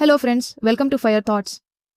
Hello friends, welcome to fire thoughts.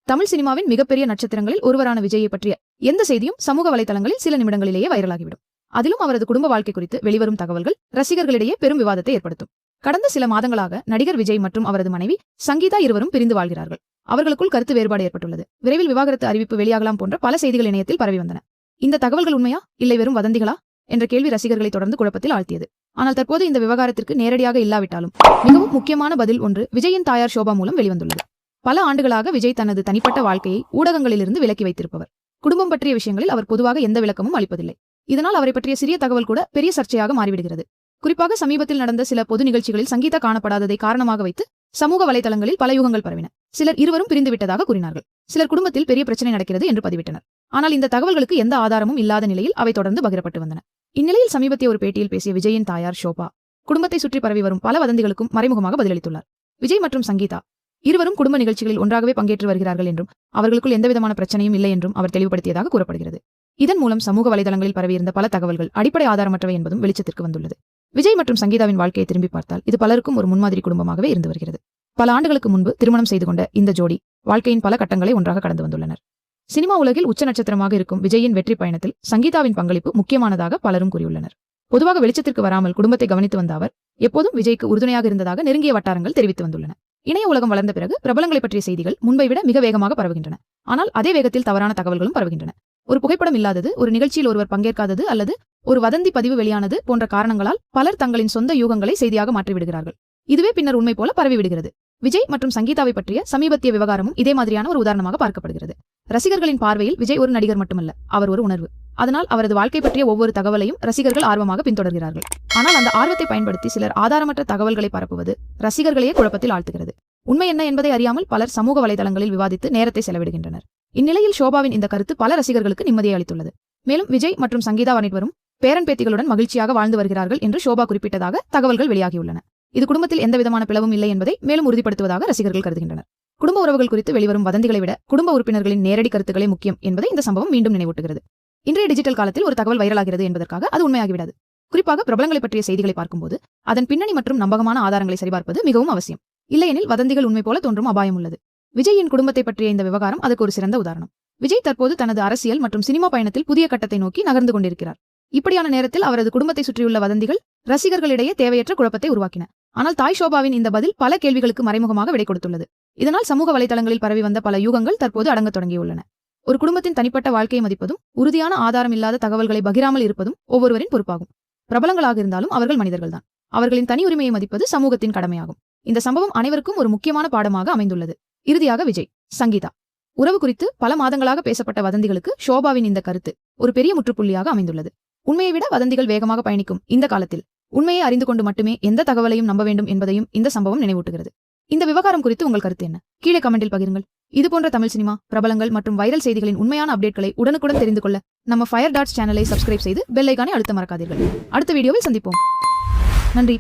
Tamil சினிமாவின் மிகப்பெரிய நட்சத்திரங்களில் ஒருவரான விஜயை பற்றிய எந்த செய்தியும் சமூக வலைதளங்களில் சில நிமிடங்களிலேயே வைரலாகிவிடும். அதிலும் அவரது குடும்ப வாழ்க்கை குறித்து வெளிவரும் தகவல்கள் ரசிகர்களிடையே பெரும் விவாதத்தை ஏற்படுத்தும். கடந்த சில மாதங்களாக நடிகர் விஜய் மற்றும் அவரது மனைவி சங்கீதா இருவரும் பிரிந்து வாழ்கிறார்கள். அவர்களுக்குள் கருத்து வேறுபாடு ஏற்பட்டுள்ளது. விரைவில் விவாகரத்து அறிவிப்பு வெளியாகலாம் போன்ற பல செய்திகள் இணையத்தில் பரவி வந்தன. இந்த தகவல்கள் உண்மையா இல்லை வெறும் வதந்திகளா என்ற கேள்வி ரசிகர்களை தொடர்ந்து குழப்பத்தில் ஆழ்த்தியது. ஆனால் தற்போது இந்த விவகாரத்திற்கு நேரடியாக இல்லாவிட்டாலும் மிகவும் முக்கியமான பதில் ஒன்று விஜயின் தாயார் ஷோபா மூலம் வெளிவந்துள்ளது. பல ஆண்டுகளாக விஜய் தனது தனிப்பட்ட வாழ்க்கையை ஊடகங்களிலிருந்து விலக்கி வைத்திருப்பவர். குடும்பம் பற்றிய விஷயங்களில் அவர் பொதுவாக எந்த விளக்கமும் அளிப்பதில்லை. இதனால் அவரை பற்றிய சிறிய தகவல் கூட பெரிய சர்ச்சையாக மாறிவிடுகிறது. குறிப்பாக சமீபத்தில் நடந்த சில பொது நிகழ்ச்சிகளில் சங்கீதா காணப்படாததை காரணமாக வைத்து சமூக வலைதளங்களில் பல யூகங்கள் பரவின. சிலர் இருவரும் பிரிந்துவிட்டதாக கூறினார்கள். சிலர் குடும்பத்தில் பெரிய பிரச்சனை நடக்கிறது என்று பதிவிட்டனர். ஆனால் இந்த தகவல்களுக்கு எந்த ஆதாரமும் இல்லாத நிலையில் அவை தொடர்ந்து பகிரப்பட்டு வந்தன. இந்நிலையில் சமீபத்திய ஒரு பேட்டியில் பேசிய விஜயின் தாயார் ஷோபா குடும்பத்தை சுற்றி பரவி வரும் பல வதந்திகளுக்கும் மறைமுகமாக பதிலளித்துள்ளார். விஜய் மற்றும் சங்கீதா இருவரும் குடும்ப நிகழ்ச்சிகளில் ஒன்றாகவே பங்கேற்று வருகிறார்கள் என்றும் அவர்களுக்குள் எந்தவிதமான பிரச்சனையும் இல்லை என்றும் அவர் தெளிவுபடுத்தியதாக கூறப்படுகிறது. இதன் மூலம் சமூக வலைதளங்களில் பரவியிருந்த பல தகவல்கள் அடிப்படை ஆதாரமற்றவை என்பதும் வெளிச்சத்திற்கு வந்துள்ளது. விஜய் மற்றும் சங்கீதாவின் வாழ்க்கையை திரும்பி பார்த்தால் இது பலருக்கும் ஒரு முன்மாதிரி குடும்பமாகவே இருந்து வருகிறது. பல ஆண்டுகளுக்கு முன்பு திருமணம் செய்து கொண்ட இந்த ஜோடி வாழ்க்கையின் பல கட்டங்களை ஒன்றாக கடந்து வந்துள்ளனர். சினிமா உலகில் உச்ச நட்சத்திரமாக இருக்கும் விஜயின் வெற்றி பயணத்தில் சங்கீதாவின் பங்களிப்பு முக்கியமானதாக பலரும் கூறியுள்ளனர். பொதுவாக வெளிச்சத்திற்கு வராமல் குடும்பத்தை கவனித்து வந்த அவர் எப்போதும் விஜய்க்கு உறுதுணையாக இருந்ததாக நெருங்கிய வட்டாரங்கள் தெரிவித்து வந்துள்ளன. இணைய உலகம் வளர்ந்த பிறகு பிரபலங்களை பற்றிய செய்திகள் முன்பை விட மிக வேகமாக பரவுகின்றன. ஆனால் அதே வேகத்தில் தவறான தகவல்களும் பரவுகின்றன. ஒரு புகைப்படம் இல்லாதது, ஒரு நிகழ்ச்சியில் ஒருவர் பங்கேற்காதது அல்லது ஒரு வதந்தி பதிவு வெளியானது போன்ற காரணங்களால் பலர் தங்களின் சொந்த யூகங்களை செய்தியாக மாற்றிவிடுகிறார்கள். இதுவே பின்னர் உண்மை போல பரவிவிடுகிறது. விஜய் மற்றும் சங்கீதாவை பற்றிய சமீபத்திய விவகாரமும் இதே மாதிரியான ஒரு உதாரணமாக பார்க்கப்படுகிறது. ரசிகர்களின் பார்வையில் விஜய் ஒரு நடிகர் மட்டுமல்ல, அவர் ஒரு உணர்வு. அதனால் அவரது வாழ்க்கை பற்றிய ஒவ்வொரு தகவலையும் ரசிகர்கள் ஆர்வமாக பின்தொடர்கிறார்கள். ஆனால் அந்த ஆர்வத்தை பயன்படுத்தி சிலர் ஆதாரமற்ற தகவல்களை பரப்புவது ரசிகர்களையே குழப்பத்தில் ஆழ்த்துகிறது. உண்மை என்ன என்பதை அறியாமல் பலர் சமூக வலைதளங்களில் விவாதித்து நேரத்தை செலவிடுகின்றனர். இந்நிலையில் ஷோபாவின் இந்த கருத்து பல ரசிகர்களுக்கு நிம்மதியை அளித்துள்ளது. மேலும் விஜய் மற்றும் சங்கீதா அனைவரும் பேரன் பேத்திகளுடன் மகிழ்ச்சியாக வாழ்ந்து வருகிறார்கள் என்று ஷோபா குறிப்பிட்டதாக தகவல்கள் வெளியாகியுள்ளன. இது குடும்பத்தில் எந்தவிதமான பிளவும் இல்லை என்பதை மேலும் உறுதிப்படுத்துவதாக ரசிகர்கள் கருதுகின்றனர். குடும்ப உறவுகள் குறித்து வெளிவரும் வதந்திகளை விட குடும்ப உறுப்பினர்களின் நேரடி கருத்துக்களே முக்கியம் என்பதை இந்த சம்பவம் மீண்டும் நினைவூட்டுகிறது. இன்றைய டிஜிட்டல் காலத்தில் ஒரு தகவல் வைரலாகிறது என்பதற்காக அது உண்மையாகிவிடாது. குறிப்பாக பிரபலங்களை பற்றிய செய்திகளை பார்க்கும்போது அதன் பின்னணி மற்றும் நம்பகமான ஆதாரங்களை சரிபார்ப்பது மிகவும் அவசியம். இல்லையெனில் வதந்திகள் உண்மை போல தோன்றும் அபாயம் உள்ளது. விஜயின் குடும்பத்தை பற்றிய இந்த விவகாரம் அதுக்கு ஒரு சிறந்த உதாரணம். விஜய் தற்போது தனது அரசியல் மற்றும் சினிமா பயணத்தில் புதிய கட்டத்தை நோக்கி நகர்ந்து கொண்டிருக்கிறார். இப்படியான நேரத்தில் அவரது குடும்பத்தை சுற்றியுள்ள வதந்திகள் ரசிகர்களிடையே தேவையற்ற குழப்பத்தை உருவாக்கின. ஆனால் தாய் ஷோபாவின் இந்த பதில் பல கேள்விகளுக்கு மறைமுகமாக விடை கொடுத்துள்ளது. இதனால் சமூக வலைதளங்களில் பரவி வந்த பல யூகங்கள் தற்போது அடங்கத் தொடங்கியுள்ளன. ஒரு குடும்பத்தின் தனிப்பட்ட வாழ்க்கையை மதிப்பதும் உறுதியான ஆதாரம் இல்லாத தகவல்களை பகிராமல் இருப்பதும் ஒவ்வொருவரின் பொறுப்பாகும். பிரபலங்களாக இருந்தாலும் அவர்கள் மனிதர்கள்தான். அவர்களின் தனி உரிமையை மதிப்பது சமூகத்தின் கடமையாகும். இந்த சம்பவம் அனைவருக்கும் ஒரு முக்கியமான பாடமாக அமைந்துள்ளது. இறுதியாக விஜய், சங்கீதா உறவு குறித்து பல மாதங்களாக பேசப்பட்ட வதந்திகளுக்கு ஷோபாவின் இந்த கருத்து ஒரு பெரிய முற்றுப்புள்ளியாக அமைந்துள்ளது. உண்மையை விட வதந்திகள் வேகமாக பயணிக்கும் இந்த காலத்தில் உண்மையை அறிந்து கொண்டு மட்டுமே எந்த தகவலையும் நம்ப வேண்டும் என்பதையும் இந்த சம்பவம் நினைவூட்டுகிறது. இந்த விவகாரம் குறித்து உங்கள் கருத்து என்ன? கீழே கமெண்டில் பகிருங்கள். இதுபோன்ற தமிழ் சினிமா, பிரபலங்கள் மற்றும் வைரல் செய்திகளின் உண்மையான அப்டேட்களை உடனுக்குடன் தெரிந்து கொள்ள நம்ம ஃபயர் டாட்ஸ் சேனலை சப்ஸ்கிரைப் செய்து பெல் ஐகானை அழுத்த மறக்காதீர்கள். அடுத்த வீடியோவில் சந்திப்போம். நன்றி.